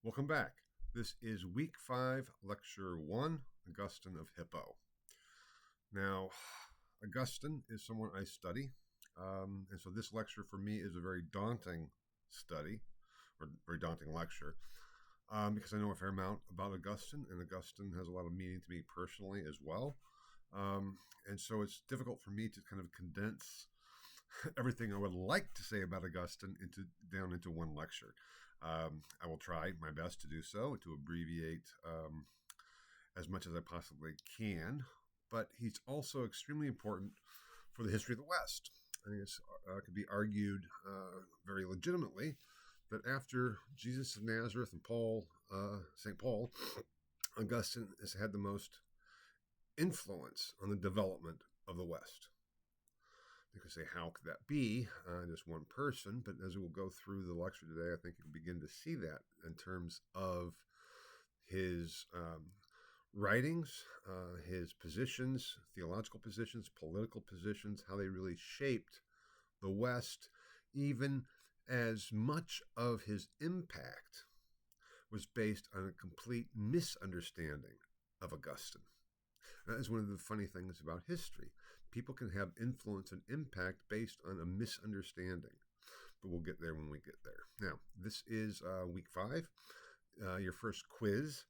Welcome back. This is week 5, lecture 1, Augustine of Hippo. Now, Augustine is someone I study, and so this lecture for me is a very daunting study, or very daunting lecture, because I know a fair amount about Augustine, and Augustine has a lot of meaning to me personally as well. And so it's difficult for me to kind of condense everything I would like to say about Augustine down into one lecture. I will try my best to do so, to abbreviate as much as I possibly can. But he's also extremely important for the history of the West. I think it could be argued very legitimately that after Jesus of Nazareth and St. Paul, Augustine has had the most influence on the development of the West. You could say, how could that be? Just one person, but as we'll go through the lecture today, I think you'll begin to see that in terms of his writings, his positions, theological positions, political positions, how they really shaped the West, even as much of his impact was based on a complete misunderstanding of Augustine. That is one of the funny things about history. People can have influence and impact based on a misunderstanding, but we'll get there when we get there. Now, this is week 5. Your first quiz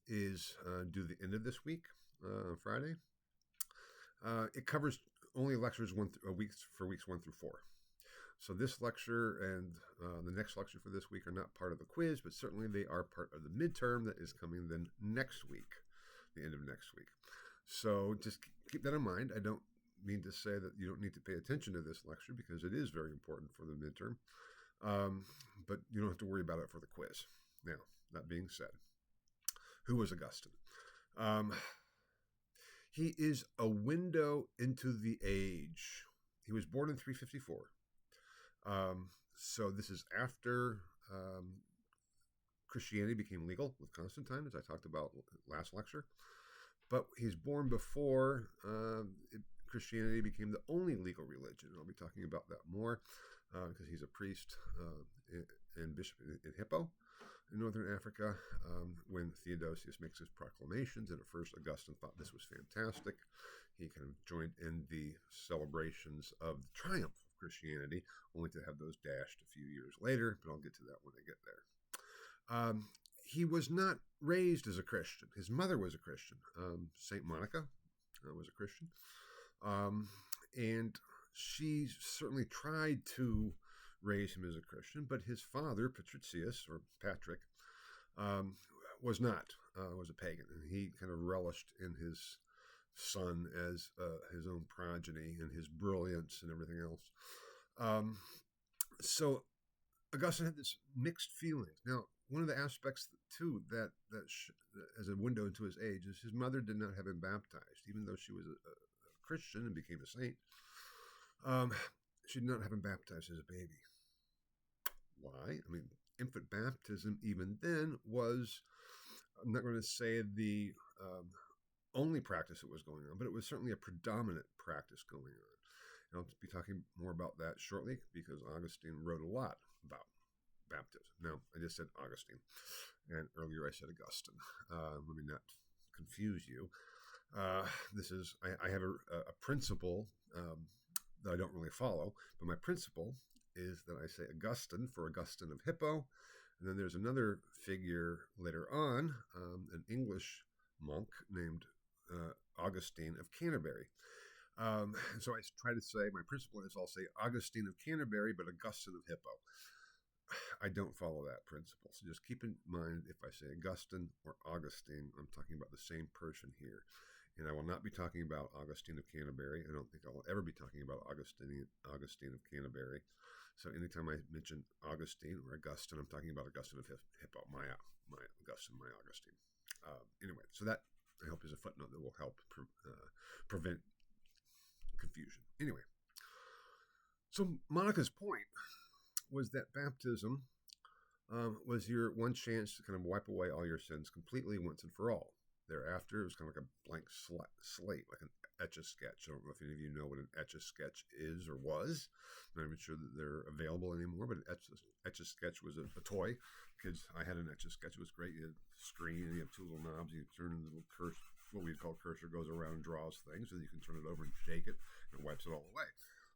is due the end of this week, Friday. It covers only lectures for weeks 1 through 4. So this lecture and the next lecture for this week are not part of the quiz, but certainly they are part of the midterm that is coming then next week, the end of next week. So just keep that in mind. I don't mean to say that you don't need to pay attention to this lecture because it is very important for the midterm, but you don't have to worry about it for the quiz. Now, that being said, who was Augustine? He is a window into the age. He was born in 354. So this is after Christianity became legal with Constantine, as I talked about last lecture. But he's born before Christianity became the only legal religion. And I'll be talking about that more because he's a priest and bishop in Hippo in northern Africa when Theodosius makes his proclamations. And at first, Augustine thought this was fantastic. He kind of joined in the celebrations of the triumph of Christianity, only to have those dashed a few years later. But I'll get to that when I get there. He was not raised as a Christian. His mother was a Christian. St. Monica was a Christian. And she certainly tried to raise him as a Christian, but his father, Patricius, or Patrick, was not, was a pagan. And he kind of relished in his son as his own progeny and his brilliance and everything else. So Augustine had this mixed feelings. Now, one of the aspects, too, that as a window into his age is his mother did not have him baptized, even though she was a Christian and became a saint. She did not have him baptized as a baby. Why? I mean, infant baptism, even then, was, I'm not going to say the only practice that was going on, but it was certainly a predominant practice going on. And I'll be talking more about that shortly because Augustine wrote a lot about baptism. Now, I just said Augustine, and earlier I said Augustine. Let me not confuse you. I have a principle that I don't really follow, but my principle is that I say Augustine for Augustine of Hippo, and then there's another figure later on, an English monk named Augustine of Canterbury. And so I try to say, my principle is I'll say Augustine of Canterbury, but Augustine of Hippo. I don't follow that principle. So just keep in mind if I say Augustine or Augustine, I'm talking about the same person here. And I will not be talking about Augustine of Canterbury. I don't think I will ever be talking about Augustine of Canterbury. So anytime I mention Augustine or Augustine, I'm talking about Augustine of Hippo, my Augustine, my Augustine. Anyway, so that I hope is a footnote that will help prevent confusion. Anyway, so Monica's point was that baptism was your one chance to kind of wipe away all your sins completely once and for all. thereafter. It was kind of like a blank slate, like an Etch-a-Sketch. I don't know if any of you know what an Etch-a-Sketch is or was. I'm not even sure that they're available anymore, but Etch-a-Sketch was a toy. Kids, I had an Etch-a-Sketch. It was great. You had a screen, and you have two little knobs. You turn the little cursor, what we'd call cursor, goes around and draws things, and you can turn it over and shake it, and it wipes it all away.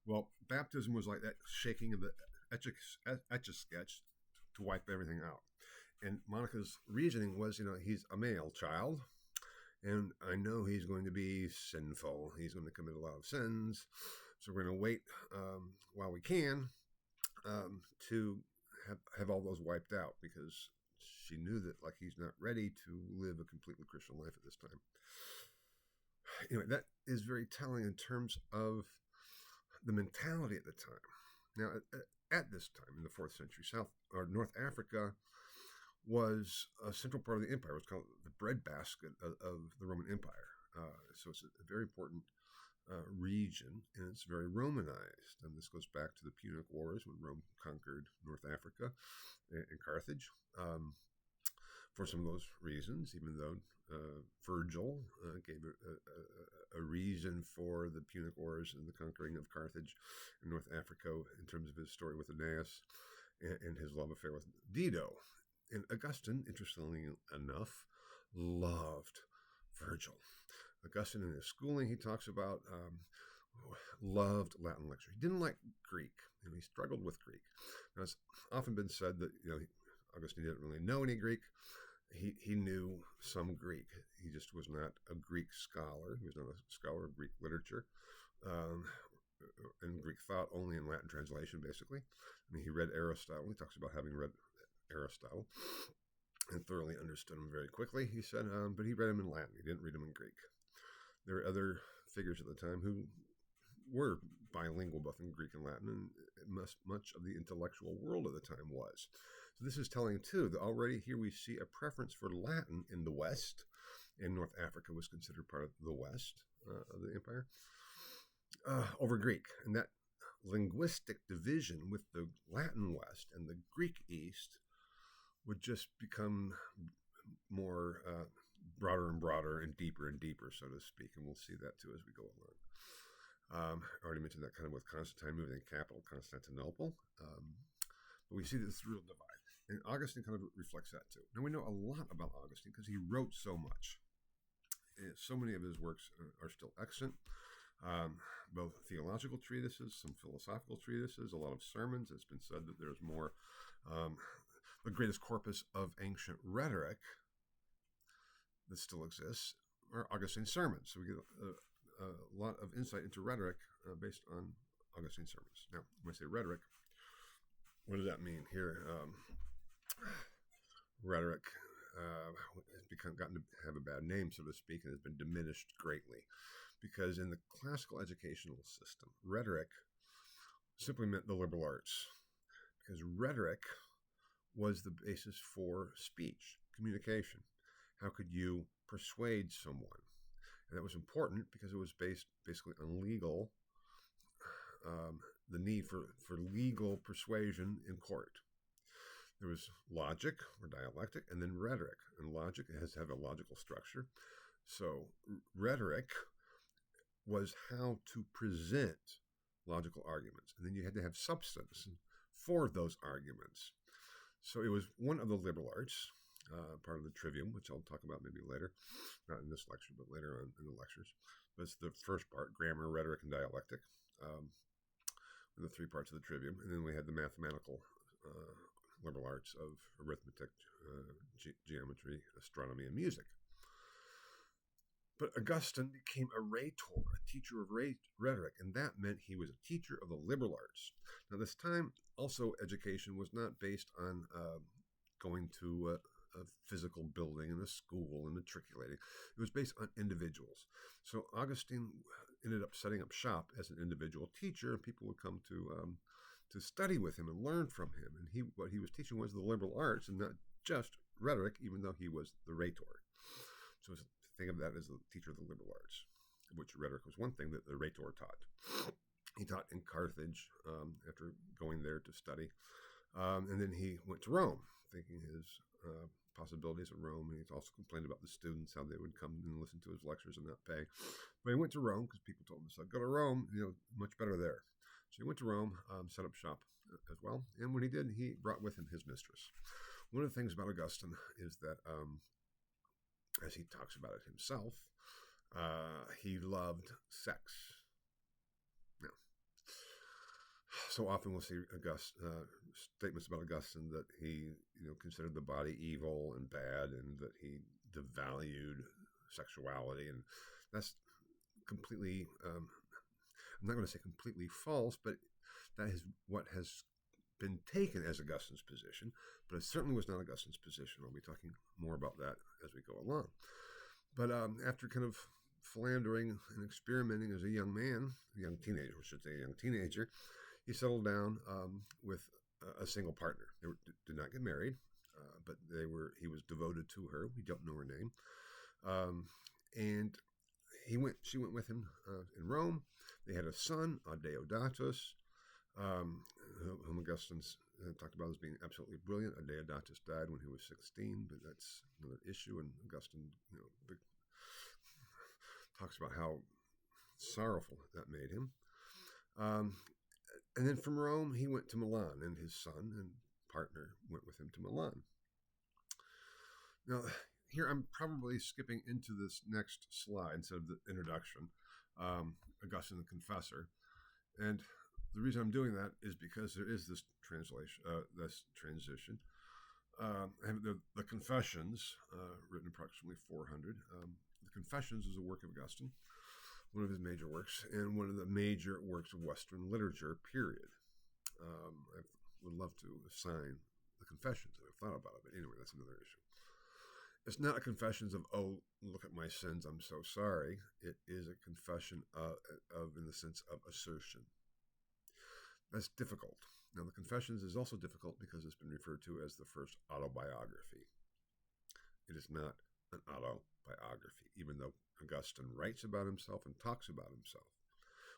Well, baptism was like that shaking of the Etch-a-Sketch to wipe everything out. And Monica's reasoning was, he's a male child, and I know he's going to be sinful. He's going to commit a lot of sins. So we're going to wait while we can to have all those wiped out, because she knew that like he's not ready to live a completely Christian life at this time. Anyway, that is very telling in terms of the mentality at the time. Now, at this time in the 4th century, North Africa was a central part of the empire. It was called the breadbasket of the Roman Empire. So it's a very important region, and it's very Romanized. And this goes back to the Punic Wars when Rome conquered North Africa and Carthage. For some of those reasons, even though Virgil gave a reason for the Punic Wars and the conquering of Carthage and North Africa in terms of his story with Aeneas and his love affair with Dido. And Augustine, interestingly enough, loved Virgil. Augustine, in his schooling, he talks about loved Latin literature. He didn't like Greek, and he struggled with Greek. Now, it's often been said that Augustine didn't really know any Greek. He knew some Greek. He just was not a Greek scholar. He was not a scholar of Greek literature and Greek thought, only in Latin translation, basically. I mean, he read Aristotle. He talks about having read Aristotle and thoroughly understood him very quickly, he said, but he read him in Latin. He didn't read him in Greek. There were other figures at the time who were bilingual, both in Greek and Latin, and much of the intellectual world at the time was. So this is telling, too, that already here we see a preference for Latin in the West, and North Africa was considered part of the West of the empire, over Greek. And that linguistic division with the Latin West and the Greek East would just become more broader and broader and deeper, so to speak. And we'll see that, too, as we go along. I already mentioned that kind of with Constantine moving the capital, Constantinople. But we see this real divide. And Augustine kind of reflects that, too. Now, we know a lot about Augustine because he wrote so much. And so many of his works are still extant. Both theological treatises, some philosophical treatises, a lot of sermons. It's been said that there's more, the greatest corpus of ancient rhetoric that still exists are Augustine's sermons. So we get a lot of insight into rhetoric based on Augustine's sermons. Now, when I say rhetoric, what does that mean here? Rhetoric has gotten to have a bad name, so to speak, and has been diminished greatly. Because in the classical educational system, rhetoric simply meant the liberal arts. Because rhetoric was the basis for speech, communication. How could you persuade someone? And that was important because it was based basically on legal, the need for legal persuasion in court. There was logic or dialectic, and then rhetoric. And logic has to have a logical structure. So rhetoric was how to present logical arguments. And then you had to have substance for those arguments. So it was one of the liberal arts, part of the trivium, which I'll talk about maybe later, not in this lecture, but later on in the lectures. But it's the first part, grammar, rhetoric, and dialectic, the three parts of the trivium. And then we had the mathematical liberal arts of arithmetic, geometry, astronomy, and music. But Augustine became a rhetor, a teacher of rhetoric, and that meant he was a teacher of the liberal arts. Now, this time, also, education was not based on going to a physical building and a school and matriculating. It was based on individuals. So Augustine ended up setting up shop as an individual teacher, and people would come to study with him and learn from him. And what he was teaching was the liberal arts and not just rhetoric, even though he was the rhetor. So think of that as the teacher of the liberal arts, which rhetoric was one thing that the rhetor taught. He taught in Carthage after going there to study. And then he went to Rome, thinking his possibilities of Rome. And he also complained about the students, how they would come and listen to his lectures and not pay. But he went to Rome because people told him, so go to Rome, much better there. So he went to Rome, set up shop as well. And when he did, he brought with him his mistress. One of the things about Augustine is that, as he talks about it himself, he loved sex. Now, so often we'll see statements about Augustine that he, considered the body evil and bad, and that he devalued sexuality, and that's completely. I'm not going to say completely false, but that is what has been taken as Augustine's position, but it certainly was not Augustine's position. I'll be talking more about that as we go along. But after kind of philandering and experimenting as a young man, a young teenager, he settled down with a single partner. They did not get married, but he was devoted to her. We don't know her name. And she went with him in Rome. They had a son, Adeodatus, whom Augustine talked about as being absolutely brilliant. Adeodatus died when he was 16, but that's another issue. And Augustine, talks about how sorrowful that made him. And then from Rome, he went to Milan, and his son and partner went with him to Milan. Now, here I'm probably skipping into this next slide instead of the introduction, Augustine the Confessor. And the reason I'm doing that is because there is this transition. I have the Confessions, written approximately 400. The Confessions is a work of Augustine, one of his major works, and one of the major works of Western literature, period. I would love to assign the Confessions. I've thought about it, but anyway, that's another issue. It's not a confession of, oh, look at my sins, I'm so sorry. It is a confession of in the sense of assertion. That's difficult. Now, the Confessions is also difficult because it's been referred to as the first autobiography. It is not an autobiography, even though Augustine writes about himself and talks about himself.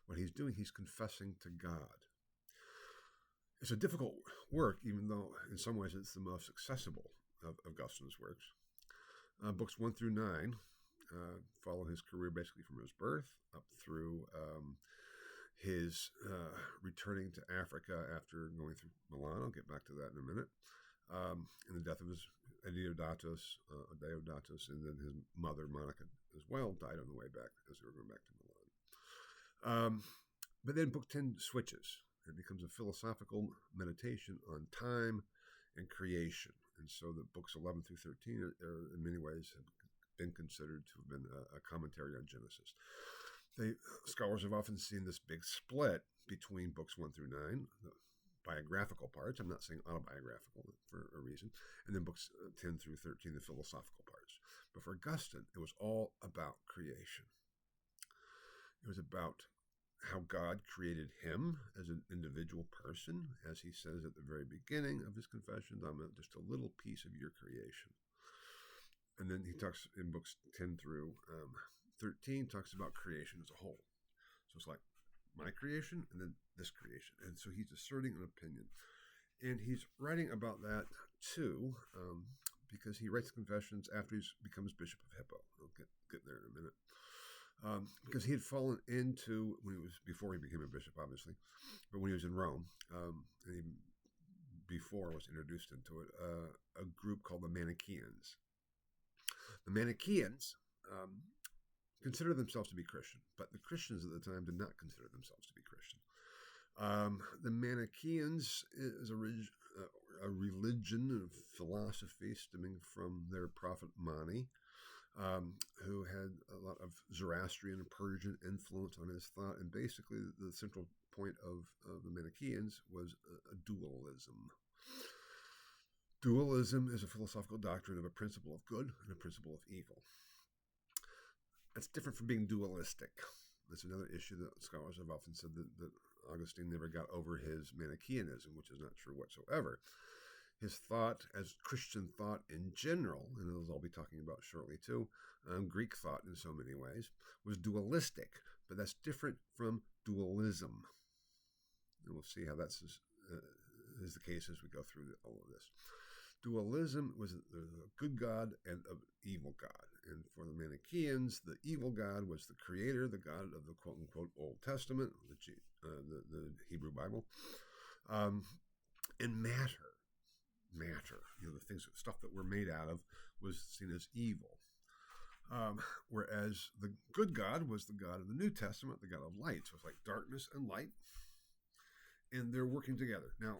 What he's doing, he's confessing to God. It's a difficult work, even though in some ways it's the most accessible of Augustine's works. Books 1 through 9 follow his career basically from his birth up through his returning to Africa after going through Milan. I'll get back to that in a minute. And the death of his Adeodatus, and then his mother, Monica, as well, died on the way back as they were going back to Milan. But then book 10 switches. It becomes a philosophical meditation on time and creation. And so the books 11 through 13 are in many ways have been considered to have been a commentary on Genesis. Scholars have often seen this big split between books 1 through 9, the biographical parts. I'm not saying autobiographical for a reason. And then books 10 through 13, the philosophical parts. But for Augustine, it was all about creation. It was about how God created him as an individual person. As he says at the very beginning of his Confessions, I'm just a little piece of your creation. And then he talks in books 10 through 13, talks about creation as a whole. So it's like my creation and then this creation. And so he's asserting an opinion. And he's writing about that too, because he writes Confessions after he becomes Bishop of Hippo. I'll get there in a minute. Because he had fallen into, before he became a bishop, obviously, but when he was in Rome, and even before was introduced into it, a group called the Manichaeans. The Manichaeans considered themselves to be Christian, but the Christians at the time did not consider themselves to be Christian. The Manichaeans is a religion of philosophy stemming from their prophet Mani, who had a lot of Zoroastrian and Persian influence on his thought. And basically the central point of the Manichaeans was a dualism. Dualism is a philosophical doctrine of a principle of good and a principle of evil. That's different from being dualistic. That's another issue that scholars have often said that Augustine never got over his Manichaeanism, which is not true whatsoever. His thought, as Christian thought in general, and as I'll be talking about shortly too, Greek thought in so many ways, was dualistic, but that's different from dualism. And we'll see how that's is the case as we go through all of this. Dualism was a good God and an evil God. And for the Manichaeans, the evil God was the creator, the God of the quote-unquote Old Testament, the Hebrew Bible, and matter, the things, stuff that we're made out of, was seen as evil. Whereas the good God was the God of the New Testament, the God of light. So it's like darkness and light, and they're working together. Now,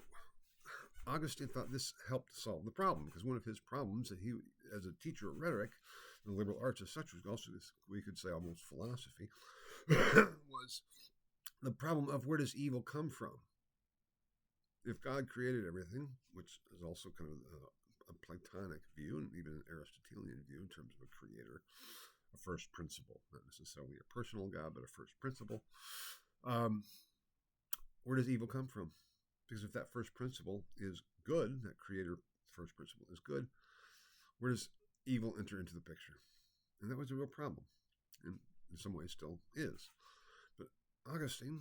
Augustine thought this helped solve the problem, because one of his problems that he, as a teacher of rhetoric and liberal arts as such, was also this, we could say almost philosophy, was the problem of where does evil come from? If God created everything, which is also kind of a Platonic view and even an Aristotelian view in terms of a creator, a first principle, not necessarily a personal God, but a first principle, where does evil come from? Because if that first principle is good, that creator first principle is good, where does evil enter into the picture? And that was a real problem, and in some ways still is. But Augustine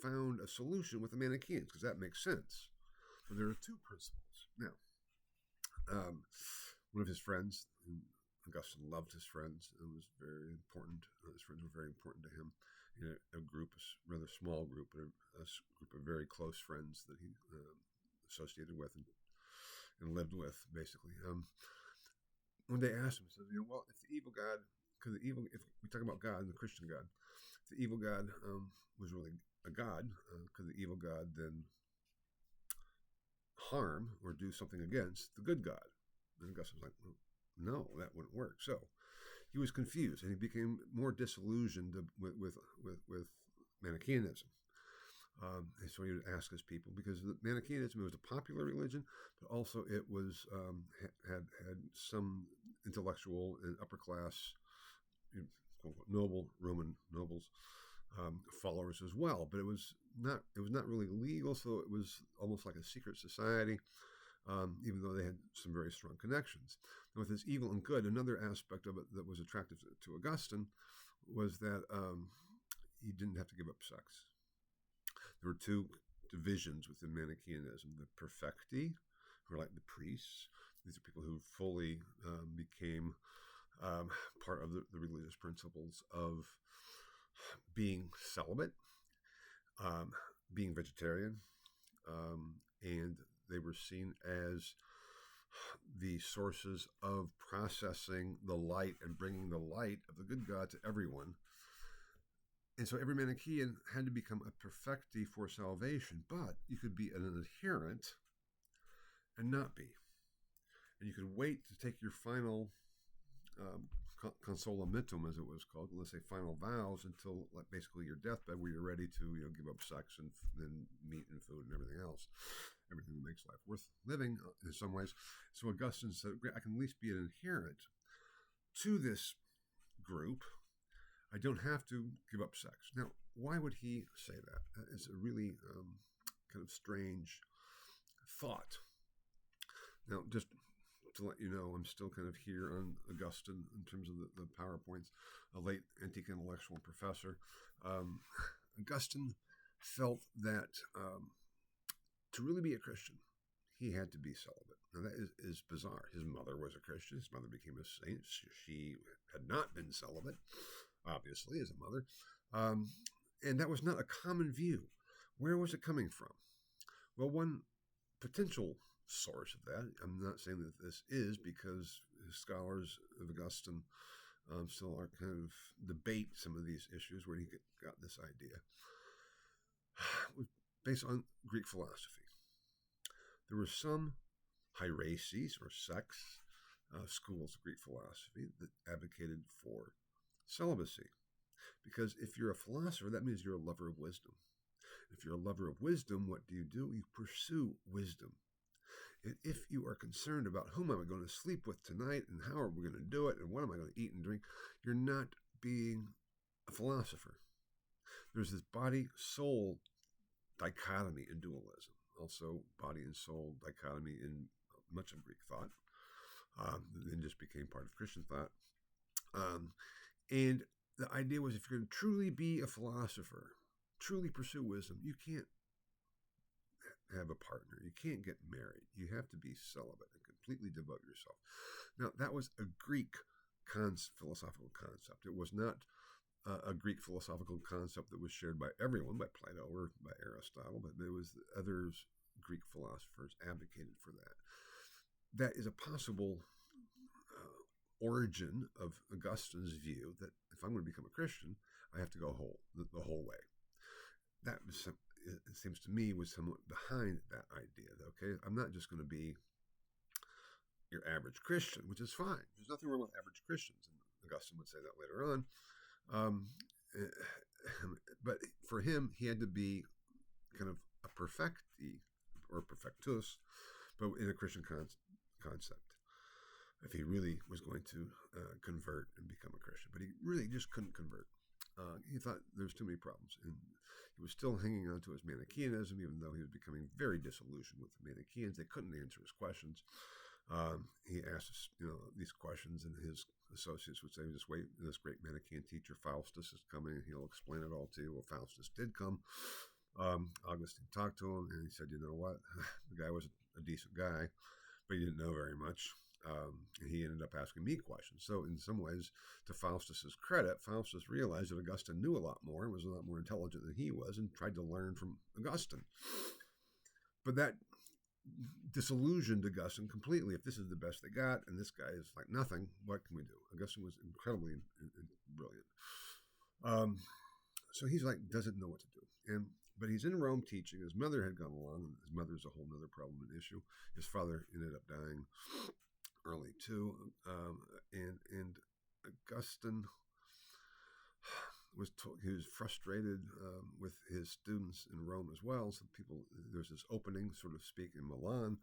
found a solution with the Manichaeans, because that makes sense. So there are two principles. Now, one of his friends, Augustine loved his friends, and was very important. His friends were very important to him. In a group, a rather small group, but a group of very close friends that he associated with and lived with, basically. When they asked him, he said, well, if the evil God, if we talk about God and the Christian God, if the evil God was really a God, could the evil God then harm or do something against the good God? And Augustine was like, well, no, that wouldn't work. So he was confused, and he became more disillusioned with Manichaeanism. And so he would ask his people, because Manichaeanism was a popular religion, but also it was had some intellectual and upper class, noble Roman nobles followers as well. But it was not really legal, so it was almost like a secret society. Even though they had some very strong connections. And with this evil and good, another aspect of it that was attractive to Augustine was that he didn't have to give up sex. There were two divisions within Manichaeanism: the perfecti, who are like the priests. These are people who fully became part of the religious principles of being celibate, being vegetarian, and they were seen as the sources of processing the light and bringing the light of the good God to everyone. And so every Manichaean had to become a perfecti for salvation, but you could be an adherent and not be. And you could wait to take your final consolamentum, as it was called, let's say final vows, until basically your deathbed, where you're ready to give up sex and meat and food and everything else, everything that makes life worth living in some ways. So Augustine said, I can at least be an adherent to this group. I don't have to give up sex. Now, why would he say that? It's a really kind of strange thought. Now, just to let you know, I'm still kind of here on Augustine in terms of the PowerPoints, a late antique intellectual professor. Augustine felt that to really be a Christian, he had to be celibate. Now, that is bizarre. His mother was a Christian. His mother became a saint. She had not been celibate, obviously, as a mother. And that was not a common view. Where was it coming from? Well, one potential source of that, I'm not saying that this is, because scholars of Augustine still are kind of debate some of these issues, where he got this idea, was based on Greek philosophy. There were some hierases or sects, schools of Greek philosophy, that advocated for celibacy. Because if you're a philosopher, that means you're a lover of wisdom. If you're a lover of wisdom, what do? You pursue wisdom. And if you are concerned about whom am I going to sleep with tonight, and how are we going to do it, and what am I going to eat and drink, you're not being a philosopher. There's this body-soul dichotomy in dualism. Also, body and soul dichotomy in much of Greek thought. Then just became part of Christian thought. And the idea was, if you're going to truly be a philosopher, truly pursue wisdom, you can't have a partner. You can't get married. You have to be celibate and completely devote yourself. Now, that was a Greek philosophical concept. It was not a Greek philosophical concept that was shared by everyone, by Plato or by Aristotle, but there was others, Greek philosophers advocated for that. That is a possible origin of Augustine's view that if I'm going to become a Christian, I have to go the whole way. That was it seems to me was somewhat behind that idea. Okay, I'm not just going to be your average Christian, which is fine. There's nothing wrong with average Christians, and Augustine would say that later on. But for him, he had to be kind of a perfecti or perfectus, but in a Christian concept, if he really was going to convert and become a Christian. But he really just couldn't convert. He thought there was too many problems, and he was still hanging on to his Manichaeanism, even though he was becoming very disillusioned with the Manichaeans. They couldn't answer his questions. He asked, these questions, and his associates would say, "Just wait, this great Manichaean teacher Faustus is coming, and he'll explain it all to you." Well, Faustus did come. Augustine talked to him, and he said, "You know what? The guy was a decent guy, but he didn't know very much." And he ended up asking me questions. So in some ways, to Faustus's credit, Faustus realized that Augustine knew a lot more and was a lot more intelligent than he was, and tried to learn from Augustine. But that disillusioned Augustine completely. If this is the best they got, and this guy is like nothing, what can we do? Augustine was incredibly brilliant. So he's like, doesn't know what to do. But he's in Rome teaching. His mother had gone along, and his mother's a whole other problem and issue. His father ended up dying early too, and Augustine he was frustrated with his students in Rome as well. So there's this opening, so to speak, in Milan.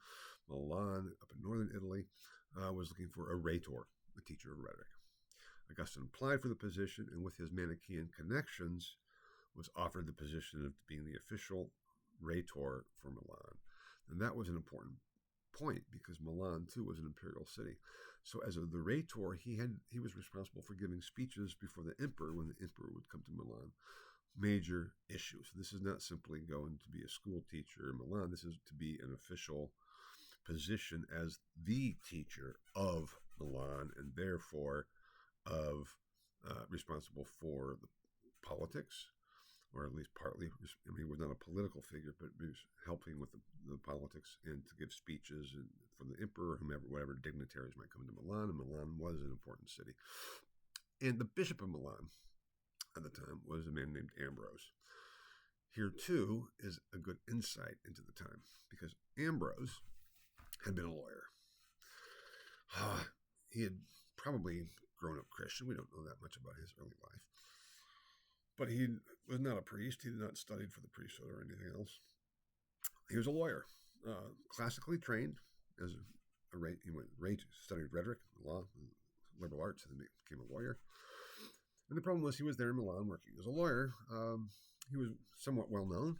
Milan, up in northern Italy, was looking for a rhetor, a teacher of rhetoric. Augustine applied for the position, and with his Manichaean connections, was offered the position of being the official rhetor for Milan. And that was an important point, because Milan too was an imperial city. So as the rhetor, he was responsible for giving speeches before the emperor when the emperor would come to Milan. Major issues. This is not simply going to be a school teacher in Milan. This is to be an official position as the teacher of Milan, and therefore responsible for the politics, or at least partly. I mean, he was not a political figure, but he was helping with the politics and to give speeches for the emperor, whatever dignitaries might come to Milan. And Milan was an important city. And the bishop of Milan at the time was a man named Ambrose. Here, too, is a good insight into the time, because Ambrose had been a lawyer. He had probably grown up Christian. We don't know that much about his early life. But he was not a priest. He had not studied for the priesthood or anything else. He was a lawyer, classically trained as he studied rhetoric, law, liberal arts, and then became a lawyer. And the problem was he was there in Milan working as a lawyer. He was somewhat well known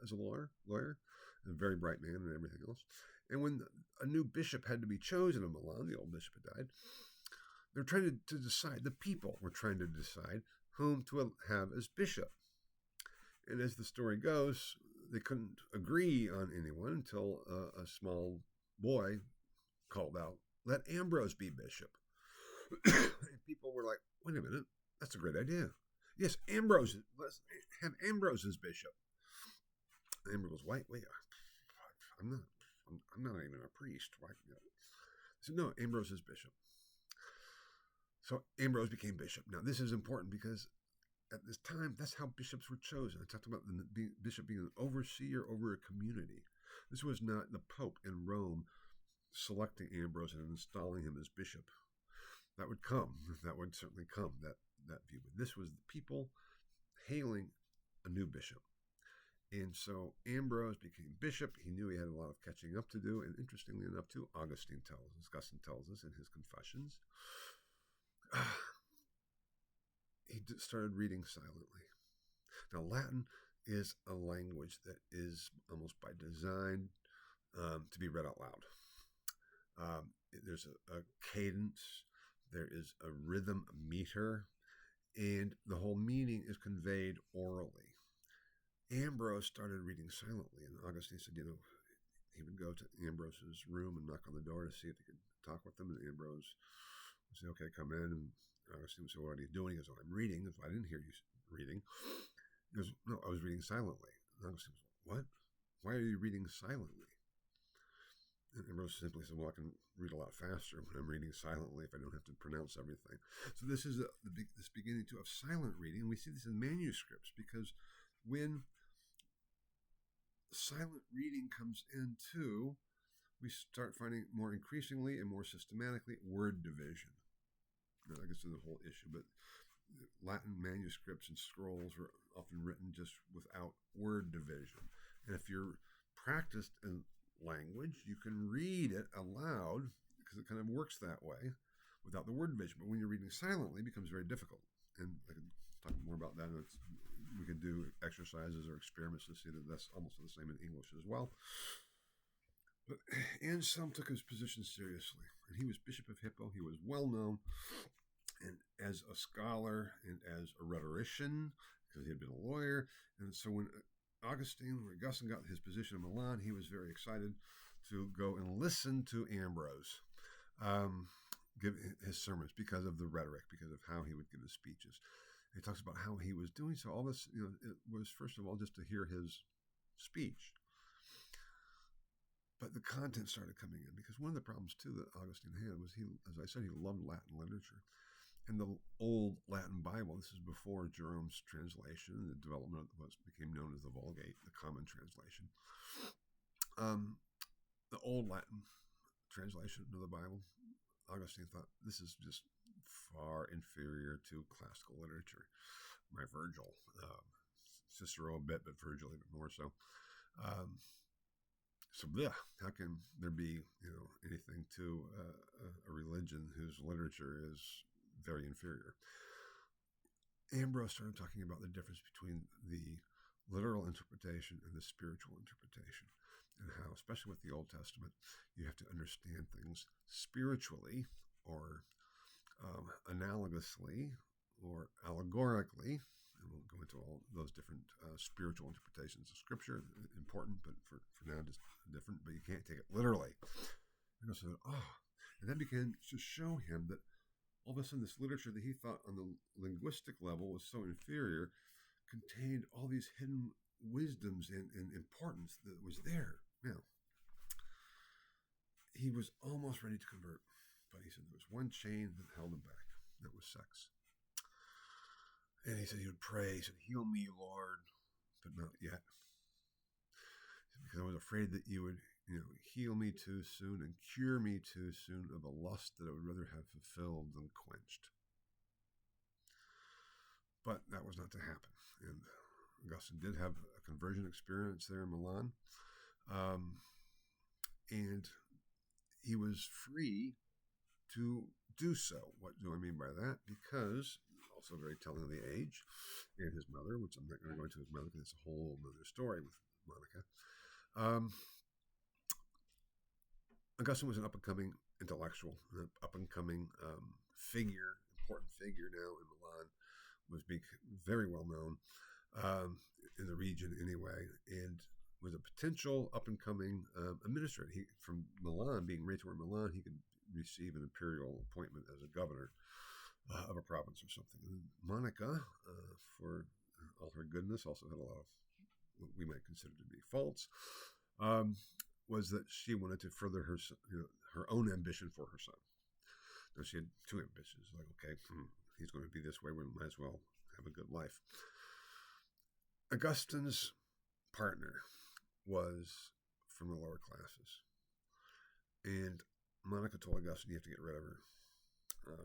as a lawyer, a very bright man and everything else. And when a new bishop had to be chosen in Milan, the old bishop had died, they were trying to decide, the people were trying to decide whom to have as bishop. And as the story goes, they couldn't agree on anyone until a small boy called out, "Let Ambrose be bishop." And people were like, "Wait a minute, that's a great idea. Yes, Ambrose, let's have Ambrose as bishop." And Ambrose goes, wait, I'm not even a priest. Why? He said, "No, Ambrose is bishop." So Ambrose became bishop. Now, this is important because at this time, that's how bishops were chosen. I talked about the bishop being an overseer over a community. This was not the Pope in Rome selecting Ambrose and installing him as bishop. That would come. That would certainly come, that view. But this was the people hailing a new bishop. And so Ambrose became bishop. He knew he had a lot of catching up to do. And interestingly enough, too, Augustine tells us in his Confessions, he started reading silently. Now, Latin is a language that is almost by design to be read out loud. There's a cadence, there is a rhythm, a meter, and the whole meaning is conveyed orally. Ambrose started reading silently, and Augustine said, he would go to Ambrose's room and knock on the door to see if he could talk with them, and Ambrose would say, "Okay, come in." And Augustine would say, "What are you doing?" He goes, "Oh, I'm reading." He goes, "I didn't hear you reading." He goes, "No, I was reading silently." And Augustine goes, "What? Why are you reading silently?" And Ambrose simply said, "Well, I can read a lot faster when I'm reading silently if I don't have to pronounce everything." So this is this beginning too of silent reading. And we see this in manuscripts because when silent reading comes in too, we start finding more increasingly and more systematically word division. Now, I guess it's the whole issue, but Latin manuscripts and scrolls were often written just without word division. And if you're practiced in language, you can read it aloud because it kind of works that way without the word division. But when you're reading silently, it becomes very difficult. And I can talk more about that. We could do exercises or experiments to see that that's almost the same in English as well. But Anselm took his position seriously, and he was Bishop of Hippo. He was well known, and as a scholar and as a rhetorician, because he had been a lawyer. And so when Augustine got his position in Milan, he was very excited to go and listen to Ambrose give his sermons because of the rhetoric, because of how he would give his speeches. He talks about how he was doing so. All this, it was first of all just to hear his speech. But the content started coming in because one of the problems too that Augustine had was as I said, he loved Latin literature. And the old Latin Bible, this is before Jerome's translation and the development of what became known as the Vulgate, the Common Translation. The old Latin translation of the Bible, Augustine thought this is just far inferior to classical literature. My Virgil, Cicero a bit, but Virgil even more so. So how can there be anything to a religion whose literature is very inferior? Ambrose started talking about the difference between the literal interpretation and the spiritual interpretation, and how, especially with the Old Testament, you have to understand things spiritually or analogously or allegorically. And we'll go into all those different spiritual interpretations of Scripture. Important, but for now, just different. But you can't take it literally. And so, and that began to show him that all of a sudden, this literature that he thought on the linguistic level was so inferior contained all these hidden wisdoms and importance that was there. Now, he was almost ready to convert, but he said there was one chain that held him back. That was sex. And he said he would pray. He said, "Heal me, Lord," but not yet. Because I was afraid that you would, heal me too soon and cure me too soon of a lust that I would rather have fulfilled than quenched. But that was not to happen. And Augustine did have a conversion experience there in Milan. And he was free to do so. What do I mean by that? Because, also very telling of the age, and his mother, which I'm not going to go into his mother because it's a whole other story with Monica. Augustine was an up-and-coming intellectual, an up-and-coming figure, important figure now in Milan, was very well known in the region anyway, and was a potential up-and-coming administrator. From Milan, being raised in Milan, he could receive an imperial appointment as a governor of a province or something. And Monica, for all her goodness, also had a lot of what we might consider to be faults. Was that she wanted to further her own ambition for her son. Now, she had two ambitions. Like, okay, he's going to be this way. We might as well have a good life. Augustine's partner was from the lower classes. And Monica told Augustine, you have to get rid of her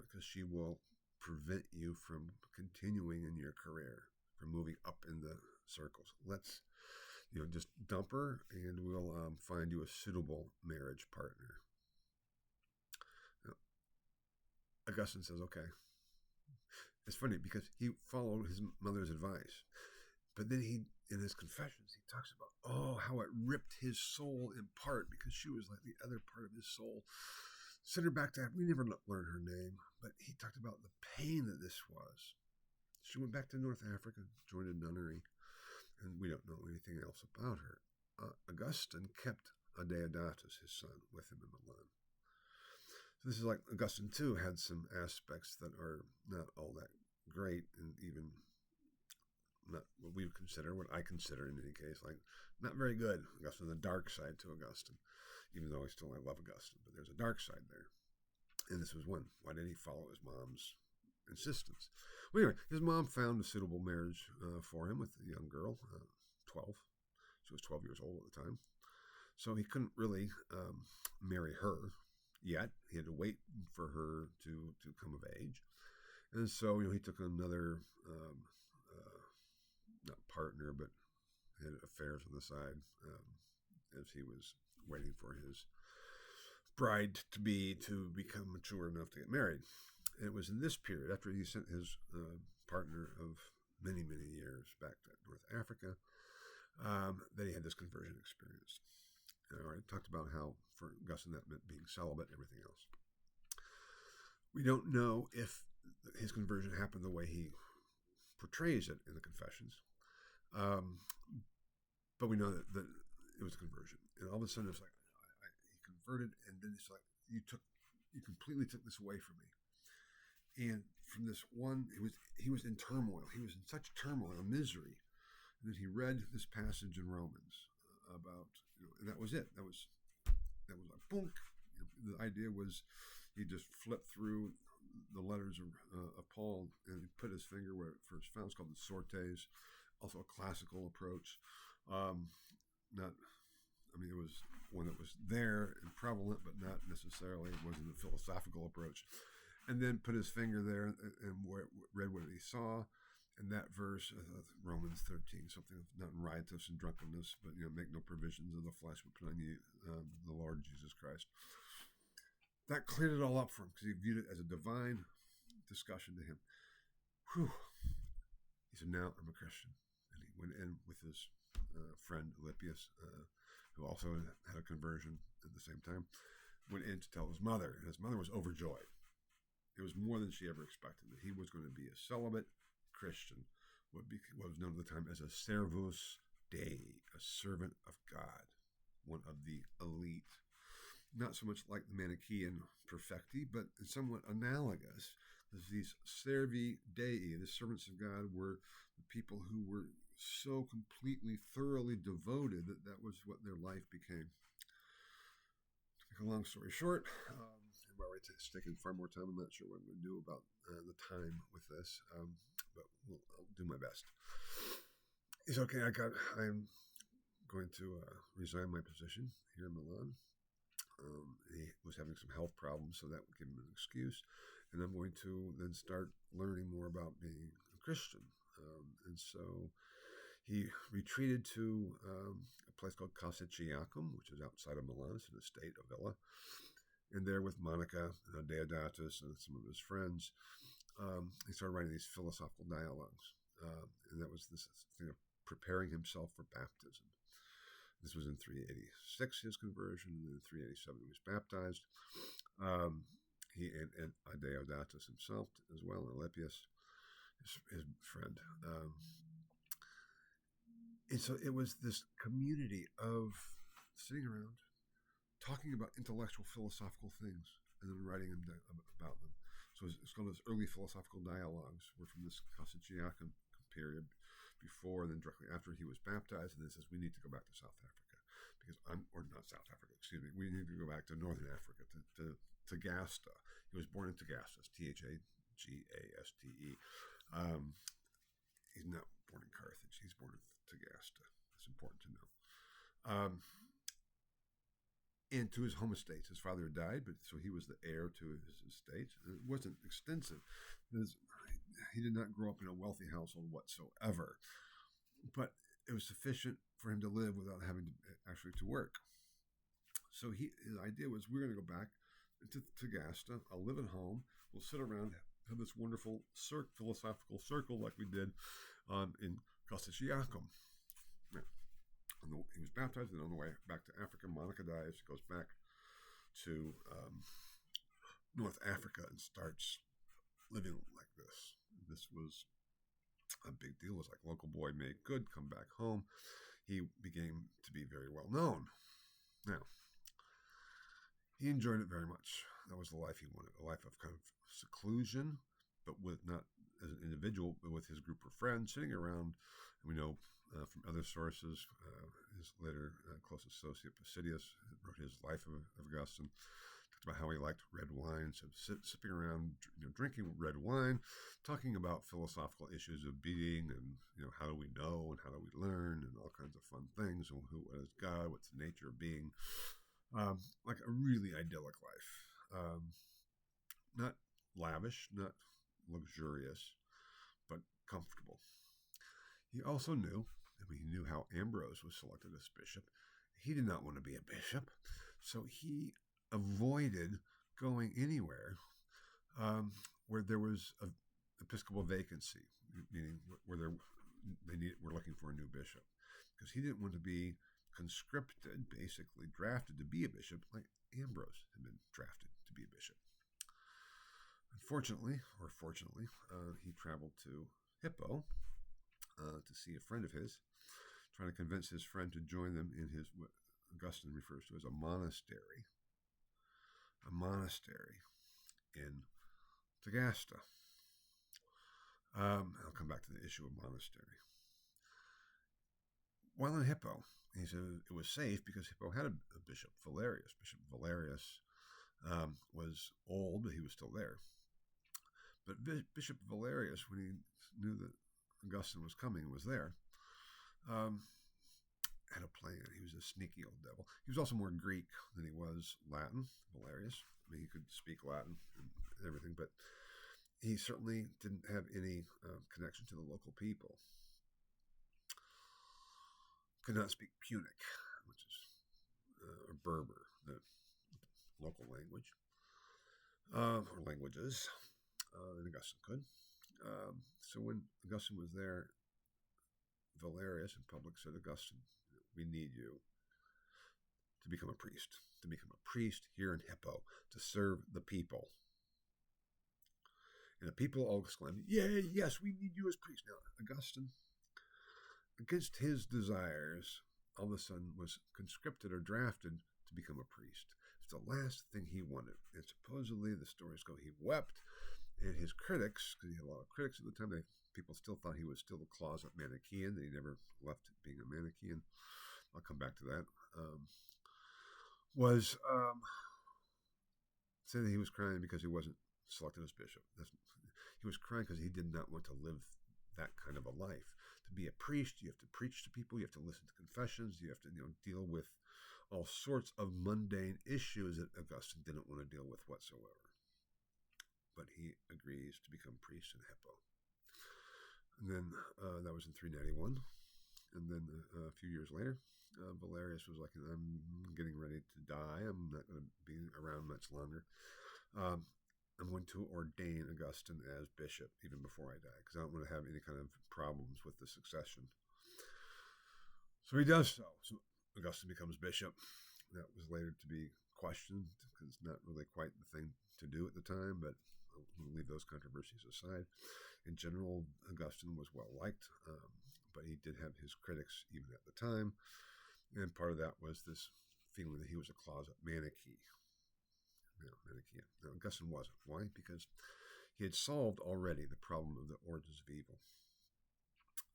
because she will prevent you from continuing in your career, from moving up in the circles. Let's just dump her and we'll find you a suitable marriage partner. Now, Augustine says, okay. It's funny because he followed his mother's advice. But then in his confessions, he talks about, how it ripped his soul in part because she was like the other part of his soul. Sent her back to Africa. We never learned her name, but he talked about the pain that this was. She went back to North Africa, joined a nunnery, and we don't know anything else about her. Augustine kept Adeodatus, his son, with him in Milan. So this is like Augustine too had some aspects that are not all that great, and even not what we would consider, what I consider in any case, like not very good. Augustine, the dark side to Augustine, even though I love Augustine, but there's a dark side there. And this was one. Why did he follow his mom's insistence? Well, anyway, his mom found a suitable marriage for him with a young girl, 12. She was 12 years old at the time. So he couldn't really marry her yet. He had to wait for her to come of age. And so, he took another, not partner, but had affairs on the side as he was waiting for his bride to become mature enough to get married. And it was in this period, after he sent his partner of many, many years back to North Africa, that he had this conversion experience. And I already talked about how for Augustine that meant being celibate and everything else. We don't know if his conversion happened the way he portrays it in the Confessions, but we know that it was a conversion. And all of a sudden it's like, he converted, and then it's like, you completely took this away from me. And from this one, he was in turmoil. He was in such turmoil, misery. And then he read this passage in Romans about, and that was it. That was like, boom. The idea was he just flipped through the letters of Paul and he put his finger where it first found. It's called the Sortes, also a classical approach. It was one that was there and prevalent, but not necessarily, it wasn't a philosophical approach. And then put his finger there and read what he saw. And that verse, Romans 13, something of not in riotous and drunkenness, but make no provisions of the flesh, but put on you the Lord Jesus Christ. That cleared it all up for him because he viewed it as a divine discussion to him. Whew. He said, now I'm a Christian. And he went in with his friend Alypius, who also had a conversion at the same time, went in to tell his mother. And his mother was overjoyed. It was more than she ever expected, that he was going to be a celibate Christian, what was known at the time as a servus Dei, a servant of God, one of the elite. Not so much like the Manichaean perfecti, but somewhat analogous, because these servi Dei, the servants of God, were the people who were so completely, thoroughly devoted that was what their life became. To make a long story short, it's taking far more time. I'm not sure what I'm going to do about the time with this, but I'll do my best. It's okay. I'm going to resign my position here in Milan. He was having some health problems, so that would give him an excuse. And I'm going to then start learning more about being a Christian. And so he retreated to a place called Cassiciacum, which is outside of Milan. It's an estate, a villa. And there with Monica and Deodatus and some of his friends, he started writing these philosophical dialogues. And that was this thing of preparing himself for baptism. This was in 386, his conversion, and then in 387 he was baptized. He and Deodatus himself as well, and Alypius, his friend. And so it was this community of sitting around, talking about intellectual philosophical things, and then writing about them. So it's called those early philosophical dialogues were from this Cassiciacum period before and then directly after he was baptized. And then says, we need to go back to South Africa or not South Africa, excuse me. We need to go back to Northern Africa, to Tagaste. He was born in Tagaste, Thagaste. He's not born in Carthage. He's born in Tagaste. That's important to know. And to his home estates. His father had died, but so he was the heir to his estate. It wasn't extensive. He did not grow up in a wealthy household whatsoever, but it was sufficient for him to live without having to actually to work. So his idea was, we're going to go back to Tagaste. I'll live at home. We'll sit around, have this wonderful philosophical circle like we did in Cassiciacum. He was baptized, and on the way back to Africa, Monica dies. He goes back to North Africa and starts living like this. This was A big deal. It was like local boy made good, come back home. He began to be very well known. Now, he enjoyed it very much. That was the life he wanted, a life of kind of seclusion, but with not as an individual, but with his group of friends sitting around. And we know from other sources, his later close associate Posidonius wrote his life of Augustine, talked about how he liked red wine, so sipping around, drinking red wine, talking about philosophical issues of being and, how do we know and how do we learn and all kinds of fun things, and what is God, what's the nature of being. Like a really idyllic life. Not lavish, not luxurious, but comfortable. He also knew, he knew how Ambrose was selected as bishop. He did not want to be a bishop, so he avoided going anywhere where there was an episcopal vacancy, meaning where they were looking for a new bishop, because he didn't want to be conscripted, basically drafted to be a bishop like Ambrose had been drafted to be a bishop. Unfortunately, or fortunately, he traveled to Hippo to see a friend of his, trying to convince his friend to join them in his, what Augustine refers to as a monastery in Tagasta. I'll come back to the issue of monastery. While in Hippo, he said it was safe because Hippo had a Bishop Valerius. Bishop Valerius was old, but he was still there. But Bishop Valerius, when he knew that Augustine was coming and was there, had a plan. He was a sneaky old devil. He was also more Greek than he was Latin, Valerius. I mean, he could speak Latin and everything, but he certainly didn't have any connection to the local people. Could not speak Punic, which is a Berber, the local language, or languages, and Augustine could. So when Augustine was there, Valerius in public said, Augustine, we need you to become a priest here in Hippo, to serve the people. And the people all exclaimed, "Yay, yes, we need you as priest." Now, Augustine, against his desires, all of a sudden was conscripted or drafted to become a priest. It's the last thing he wanted. And supposedly, the stories go, he wept, and his critics, because he had a lot of critics at the time, people still thought he was still a closet Manichaean, that he never left being a Manichaean. I'll come back to that. Said that he was crying because he wasn't selected as bishop. He was crying because he did not want to live that kind of a life. To be a priest, you have to preach to people, you have to listen to confessions, you have to deal with all sorts of mundane issues that Augustine didn't want to deal with whatsoever. But he agrees to become priest in Hippo. And then that was in 391. And then a few years later, Valerius was like, I'm getting ready to die. I'm not going to be around much longer. I'm going to ordain Augustine as bishop even before I die, because I don't want to have any kind of problems with the succession. So he does so. So Augustine becomes bishop. That was later to be questioned, because it's not really quite the thing to do at the time, but we'll leave those controversies aside. In general, Augustine was well liked, but he did have his critics even at the time. And part of that was this feeling that he was a closet Manichaean. Now, Augustine wasn't. Why? Because he had solved already the problem of the origins of evil.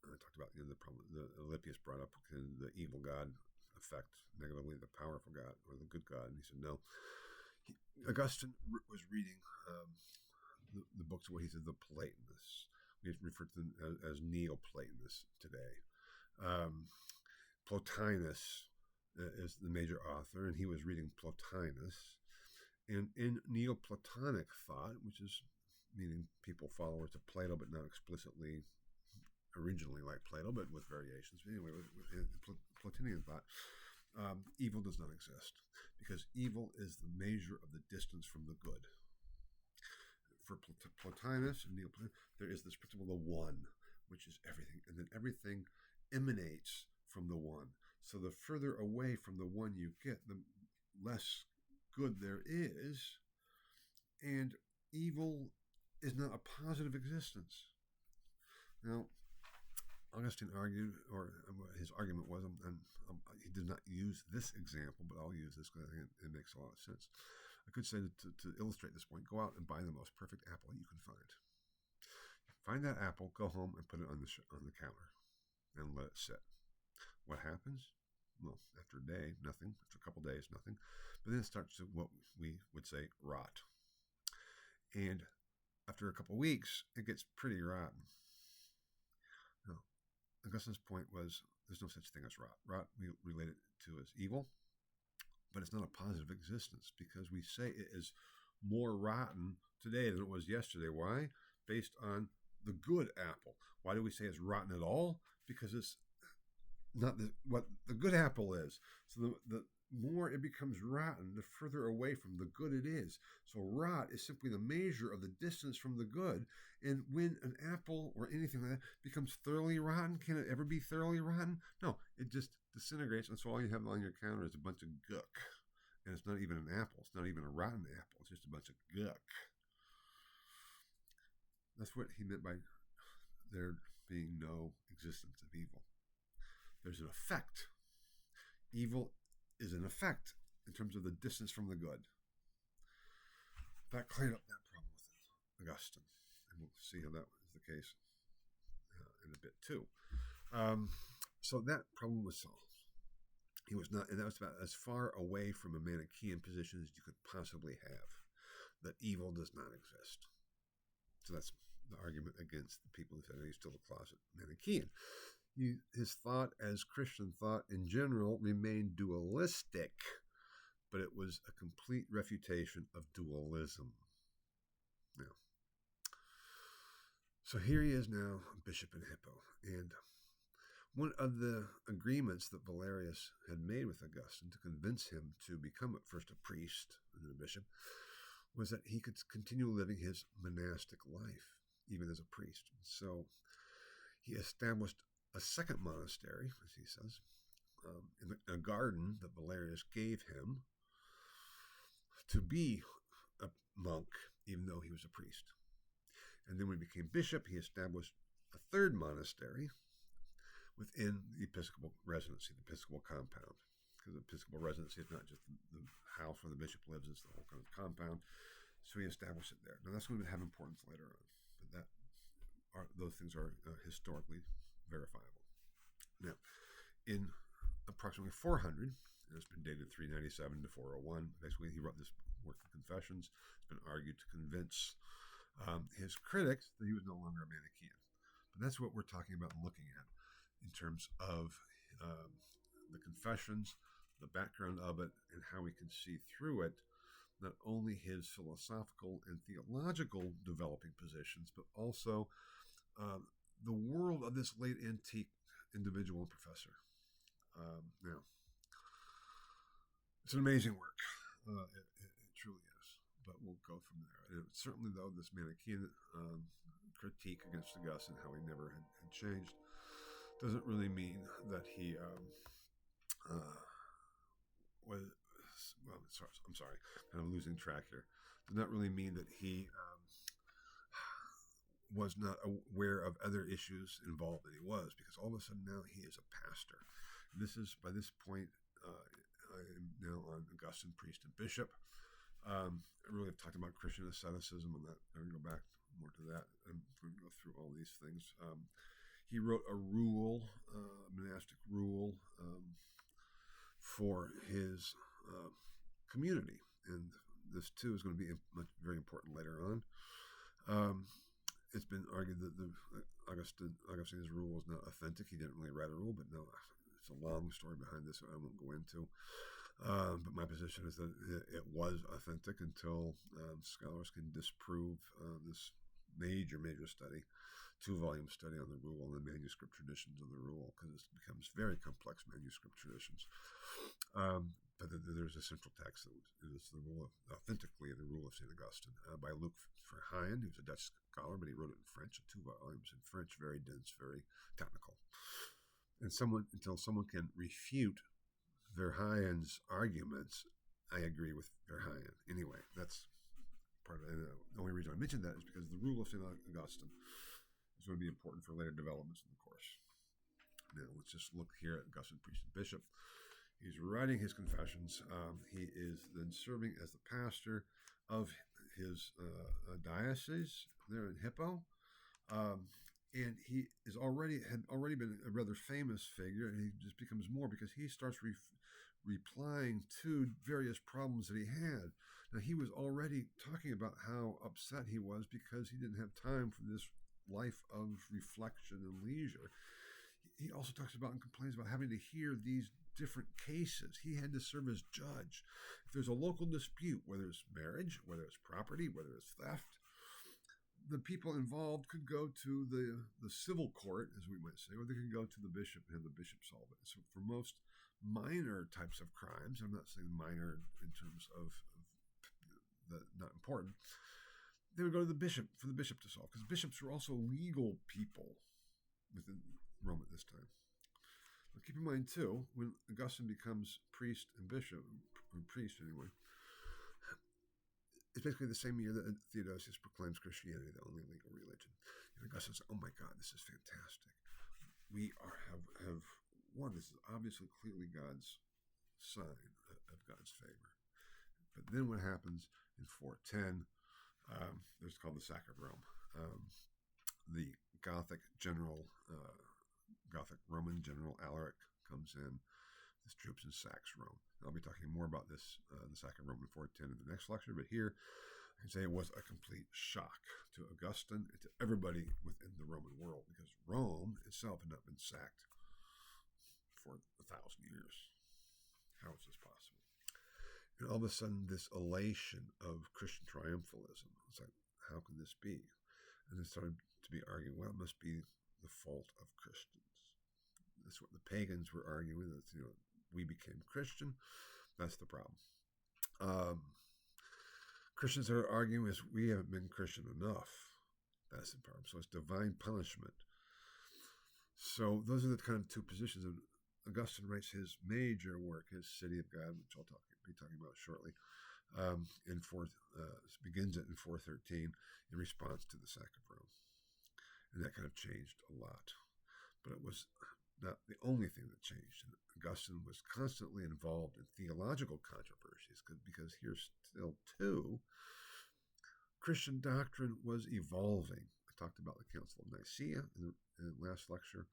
I talked about the problem that Alypius brought up, can the evil God affect negatively the powerful God or the good God? And he said no. Augustine was reading the books where he said the Platonists. We refer to them as Neoplatonists today. Plotinus is the major author, and he was reading Plotinus. And in Neoplatonic thought, which is meaning people followers of Plato, but not explicitly originally like Plato, but with variations. But anyway, in Platonian thought, evil does not exist, because evil is the measure of the distance from the good. For Plotinus and Neoplatonic, there is this principle, the one, which is everything, and then everything emanates from the one. So the further away from the one you get, the less good there is, and evil is not a positive existence. Now, Augustine argued, or his argument was, and he did not use this example, but I'll use this because I think it makes a lot of sense. I could say to illustrate this point, go out and buy the most perfect apple you can find. Find that apple, go home and put it on the counter and let it sit. What happens? Well, after a day, nothing. After a couple of days, nothing. But then it starts to what we would say rot. And after a couple of weeks, it gets pretty rotten. Now, Augustine's point was there's no such thing as rot. Rot we relate it to as evil, but it's not a positive existence because we say it is more rotten today than it was yesterday. Why? Based on the good apple. Why do we say it's rotten at all? Because it's not what the good apple is. So the more it becomes rotten, the further away from the good it is. So rot is simply the measure of the distance from the good. And when an apple or anything like that becomes thoroughly rotten, can it ever be thoroughly rotten? No, it just disintegrates. And so all you have on your counter is a bunch of gook. And it's not even an apple. It's not even a rotten apple. It's just a bunch of gook. That's what he meant by there being no existence of evil. There's an effect. Evil is an effect in terms of the distance from the good. That cleared up that problem with Augustine. And we'll see how that was the case in a bit too. So that problem was solved. He was not, and that was about as far away from a Manichaean position as you could possibly have, that evil does not exist. So that's the argument against the people who said he's still a closet Manichaean. His thought, as Christian thought in general, remained dualistic, but it was a complete refutation of dualism. Now, so here he is now, Bishop in Hippo, and one of the agreements that Valerius had made with Augustine to convince him to become at first a priest and then a bishop was that he could continue living his monastic life, even as a priest. So he established a second monastery, as he says, in a garden that Valerius gave him to be a monk, even though he was a priest. And then when he became bishop, he established a third monastery within the episcopal residency, the episcopal compound. Because the episcopal residency is not just the house where the bishop lives, it's the whole kind of compound. So he established it there. Now that's going to have importance later on, but those things are historically verifiable. Now, in approximately 400, it's been dated 397 to 401. Basically, he wrote this work of Confessions. It's been argued to convince his critics that he was no longer a Manichaean. But that's what we're talking about and looking at in terms of the Confessions, the background of it, and how we can see through it not only his philosophical and theological developing positions, but also the world of this late antique individual and professor. Now, it's an amazing work. It truly is. But we'll go from there. And certainly, though, this Manichaean critique against Augustine, how he never had changed, doesn't really mean that he was. Well, I'm sorry, kind of losing track here. Does not really mean that he was not aware of other issues involved that he was, because all of a sudden now he is a pastor. And this is, by this point, I am now on Augustine, priest and bishop. I really have talked about Christian asceticism. I'm not going to go back more to that. I'm going to go through all these things. He wrote a rule, monastic rule, for his community, and this too is going to be very important later on. It's been argued that Augustine's rule was not authentic. He didn't really write a rule, but no, it's a long story behind this that I won't go into. But my position is that it was authentic until scholars can disprove this major study, 2-volume study on the rule and the manuscript traditions of the rule, because it becomes very complex manuscript traditions. But there's a central text that is the rule authentically the rule of St. Augustine by Luc Verheyen, who's a Dutch scholar, but he wrote it in French, 2 volumes in French, very dense, very technical. And until someone can refute Verheyen's arguments, I agree with Verheyen. Anyway, that's part of it. The only reason I mentioned that is because the rule of St. Augustine is going to be important for later developments in the course. Now, let's just look here at Augustine, priest and bishop. He's writing his confessions. He is then serving as the pastor of his diocese there in Hippo. And he had already been a rather famous figure, and he just becomes more because he starts replying to various problems that he had. Now, he was already talking about how upset he was because he didn't have time for this life of reflection and leisure. He also talks about and complains about having to hear these different cases. He had to serve as judge. If there's a local dispute, whether it's marriage, whether it's property, whether it's theft, the people involved could go to the civil court, as we might say, or they could go to the bishop and have the bishop solve it. So for most minor types of crimes, I'm not saying minor in terms of the not important, they would go to the bishop for the bishop to solve, because bishops were also legal people within Rome at this time. Now, keep in mind, too, when Augustine becomes priest and bishop, or priest anyway, it's basically the same year that Theodosius proclaims Christianity the only legal religion. And Augustine says, "Oh my God, this is fantastic. We have won. This is obviously clearly God's sign of God's favor." But then what happens in 410? There's called the sack of Rome. The Gothic Roman general Alaric comes in, his troops, and sacks Rome. I'll be talking more about this, the sack of Rome in 410 in the next lecture, but here I can say it was a complete shock to Augustine and to everybody within the Roman world, because Rome itself had not been sacked for 1,000 years. How is this possible? And all of a sudden, this elation of Christian triumphalism. It's like, how can this be? And they started to be arguing, well, it must be the fault of Christians. That's what the pagans were arguing, that, we became Christian. That's the problem. Christians are arguing is we haven't been Christian enough. That's the problem. So it's divine punishment. So those are the kind of two positions. And Augustine writes his major work, his City of God, which I'll be talking about shortly, begins it in 413 in response to the sack of Rome. And that kind of changed a lot. But it was not the only thing that changed. And Augustine was constantly involved in theological controversies because here still, too, Christian doctrine was evolving. I talked about the Council of Nicaea in the last lecture.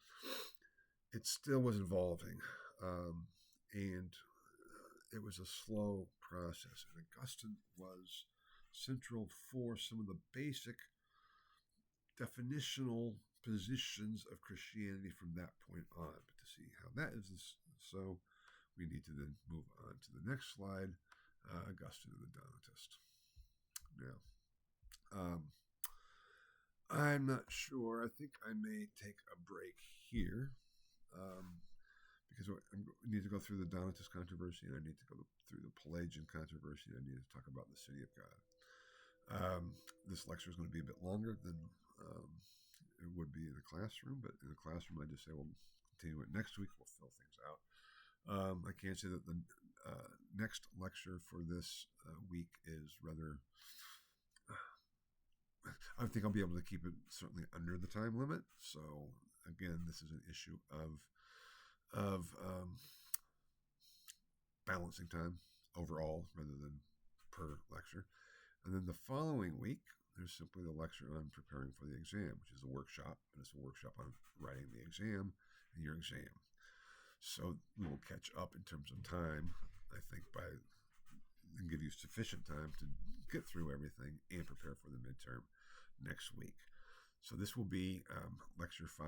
It still was evolving, and it was a slow process. And Augustine was central for some of the basic definitional positions of Christianity from that point on. But to see how that is so, we need to then move on to the next slide, Augustine and the Donatist. Now, I'm not sure. I think I may take a break here because I need to go through the Donatist controversy, and I need to go through the Pelagian controversy, and I need to talk about the City of God. This lecture is going to be a bit longer than it would be in a classroom, but in a classroom I just say we'll continue it next week. We'll fill things out. I can say that the next lecture for this week is rather, I think I'll be able to keep it certainly under the time limit. So again, this is an issue of balancing time overall rather than per lecture. And then the following week, there's simply the lecture on preparing for the exam, which is a workshop, and it's a workshop on writing the exam and your exam. So we will catch up in terms of time, I think, and give you sufficient time to get through everything and prepare for the midterm next week. So this will be lecture 5,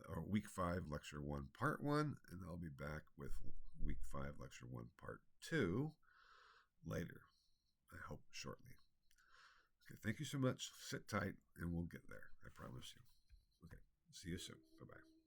or week 5, lecture 1, part 1, and I'll be back with week 5, lecture 1, part 2 later, I hope shortly. Okay, thank you so much. Sit tight, and we'll get there. I promise you. Okay, see you soon. Bye-bye.